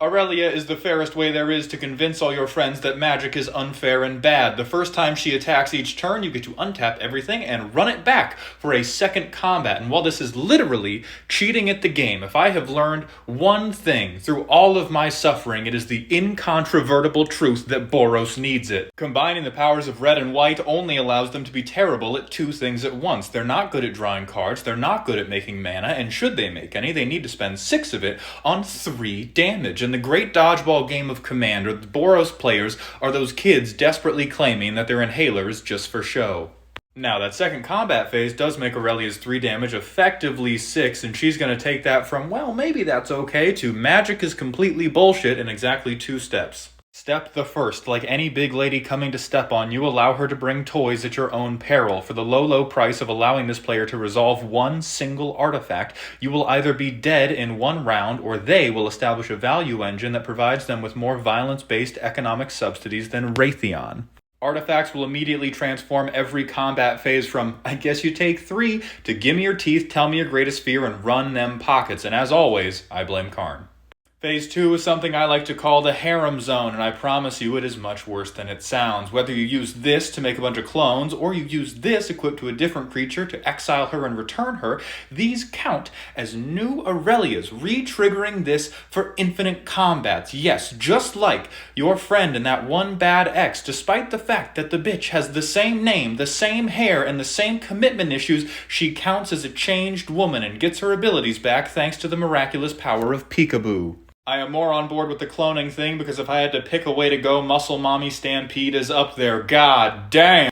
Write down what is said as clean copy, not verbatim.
Aurelia is the fairest way there is to convince all your friends that magic is unfair and bad. The first time she attacks each turn, you get to untap everything and run it back for a second combat. And while this is literally cheating at the game, if I have learned one thing through all of my suffering, it is the incontrovertible truth that Boros needs it. Combining the powers of red and white only allows them to be terrible at two things at once. They're not good at drawing cards, they're not good at making mana, and should they make any, they need to spend 6 of it on 3 damage. In the great dodgeball game of Commander, the Boros players are those kids desperately claiming that they're inhalers just for show. Now, that second combat phase does make Aurelia's 3 damage effectively 6, and she's going to take that from, well, maybe that's okay, to magic is completely bullshit in exactly 2 steps. Step the first, like any big lady coming to step on you, allow her to bring toys at your own peril. For the low price of allowing this player to resolve one single artifact, you will either be dead in 1 round, or they will establish a value engine that provides them with more violence-based economic subsidies than Raytheon. Artifacts will immediately transform every combat phase from, I guess you take 3, to gimme your teeth, tell me your greatest fear, and run them pockets. And as always, I blame Karn. Phase 2 is something I like to call the harem zone, and I promise you it is much worse than it sounds. Whether you use this to make a bunch of clones, or you use this equipped to a different creature to exile her and return her, these count as new Aurelias, re-triggering this for infinite combats. Yes, just like your friend in that one bad ex, despite the fact that the bitch has the same name, the same hair, and the same commitment issues, she counts as a changed woman and gets her abilities back thanks to the miraculous power of Peekaboo. I am more on board with the cloning thing because if I had to pick a way to go, Muscle Mommy Stampede is up there. God damn!